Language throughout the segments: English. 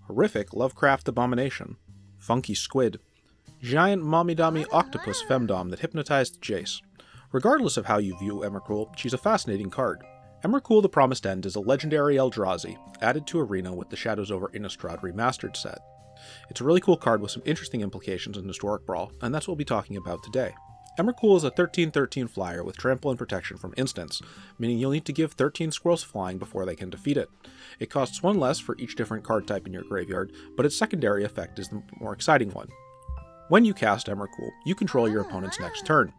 Horrific Lovecraft Abomination. Funky Squid. Giant Mommy-Dommy Octopus Femdom that hypnotized Jace. Regardless of how you view Emrakul, she's a fascinating card. Emrakul the Promised End is a legendary Eldrazi, added to Arena with the Shadows over Innistrad Remastered set. It's a really cool card with some interesting implications in Historic Brawl, and that's what we'll be talking about today. Emrakul is a 13/13 flyer with trample and protection from instants, meaning you'll need to give 13 squirrels flying before they can defeat it. It costs 1 less for each different card type in your graveyard, but its secondary effect is the more exciting one. When you cast Emrakul, you control your opponent's next turn.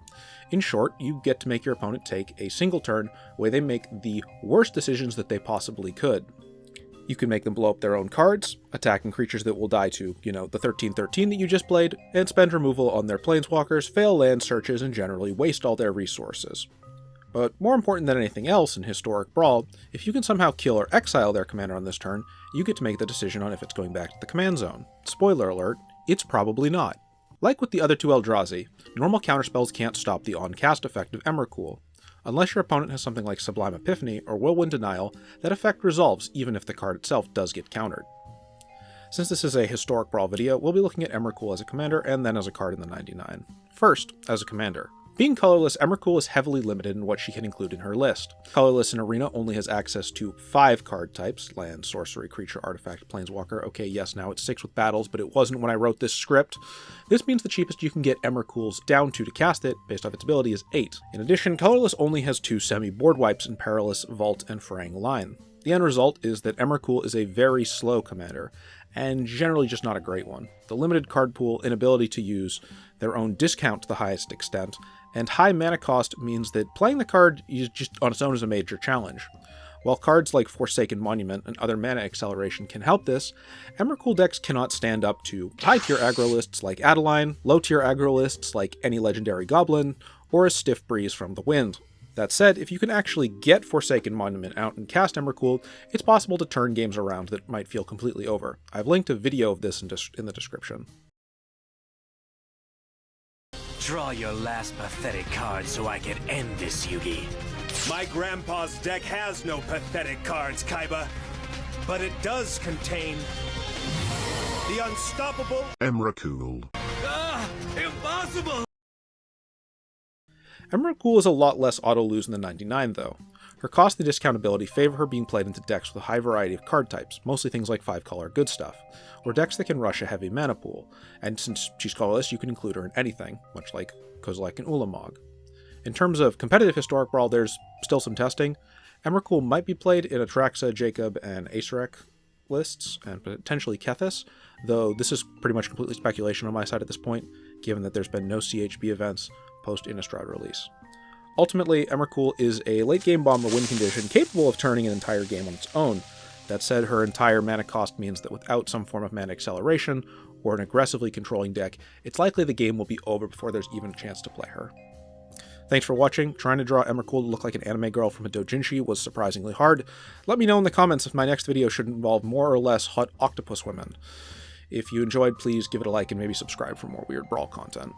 In short, you get to make your opponent take a single turn where they make the worst decisions that they possibly could. You can make them blow up their own cards, attacking creatures that will die to, the 13/13 that you just played, and spend removal on their planeswalkers, fail land searches, and generally waste all their resources. But more important than anything else in Historic Brawl, if you can somehow kill or exile their commander on this turn, you get to make the decision on if it's going back to the command zone. Spoiler alert, it's probably not. Like with the other 2 Eldrazi, normal counterspells can't stop the on-cast effect of Emrakul. Unless your opponent has something like Sublime Epiphany or Whirlwind Denial, that effect resolves even if the card itself does get countered. Since this is a Historic Brawl video, we'll be looking at Emrakul as a commander and then as a card in the 99. First, as a commander. Being colorless, Emrakul is heavily limited in what she can include in her list. Colorless in Arena only has access to 5 card types: land, sorcery, creature, artifact, planeswalker. Okay, yes, now it's 6 with battles, but it wasn't when I wrote this script. This means the cheapest you can get Emrakul's down to cast it, based off its ability, is 8. In addition, colorless only has 2 semi-board wipes in Perilous, Vault, and Fraying Line. The end result is that Emrakul is a very slow commander, and generally just not a great one. The limited card pool, inability to use their own discount to the highest extent, and high mana cost means that playing the card just on its own is a major challenge. While cards like Forsaken Monument and other mana acceleration can help this, Emrakul decks cannot stand up to high-tier aggro lists like Adeline, low-tier aggro lists like any legendary goblin, or a stiff breeze from the wind. That said, if you can actually get Forsaken Monument out and cast Emrakul, it's possible to turn games around that might feel completely over. I've linked a video of this in the description. Draw your last pathetic card so I can end this, Yugi. My grandpa's deck has no pathetic cards, Kaiba, but it does contain the unstoppable Emrakul. Ah! Impossible! Emrakul is a lot less auto-lose than the 99, though. Her cost and discount ability favor her being played into decks with a high variety of card types, mostly things like 5-color good stuff, or decks that can rush a heavy mana pool, and since she's colorless, you can include her in anything, much like Kozilek and Ulamog. In terms of competitive Historic Brawl, there's still some testing. Emrakul might be played in Atraxa, Jacob, and Acerec lists, and potentially Kethis, though this is pretty much completely speculation on my side at this point, given that there's been no CHB events post-Innistrad release. Ultimately, Emrakul is a late-game bomb or win condition capable of turning an entire game on its own. That said, her entire mana cost means that without some form of mana acceleration, or an aggressively controlling deck, it's likely the game will be over before there's even a chance to play her. Thanks for watching. Trying to draw Emrakul to look like an anime girl from a doujinshi was surprisingly hard. Let me know in the comments if my next video should involve more or less hot octopus women. If you enjoyed, please give it a like and maybe subscribe for more weird Brawl content.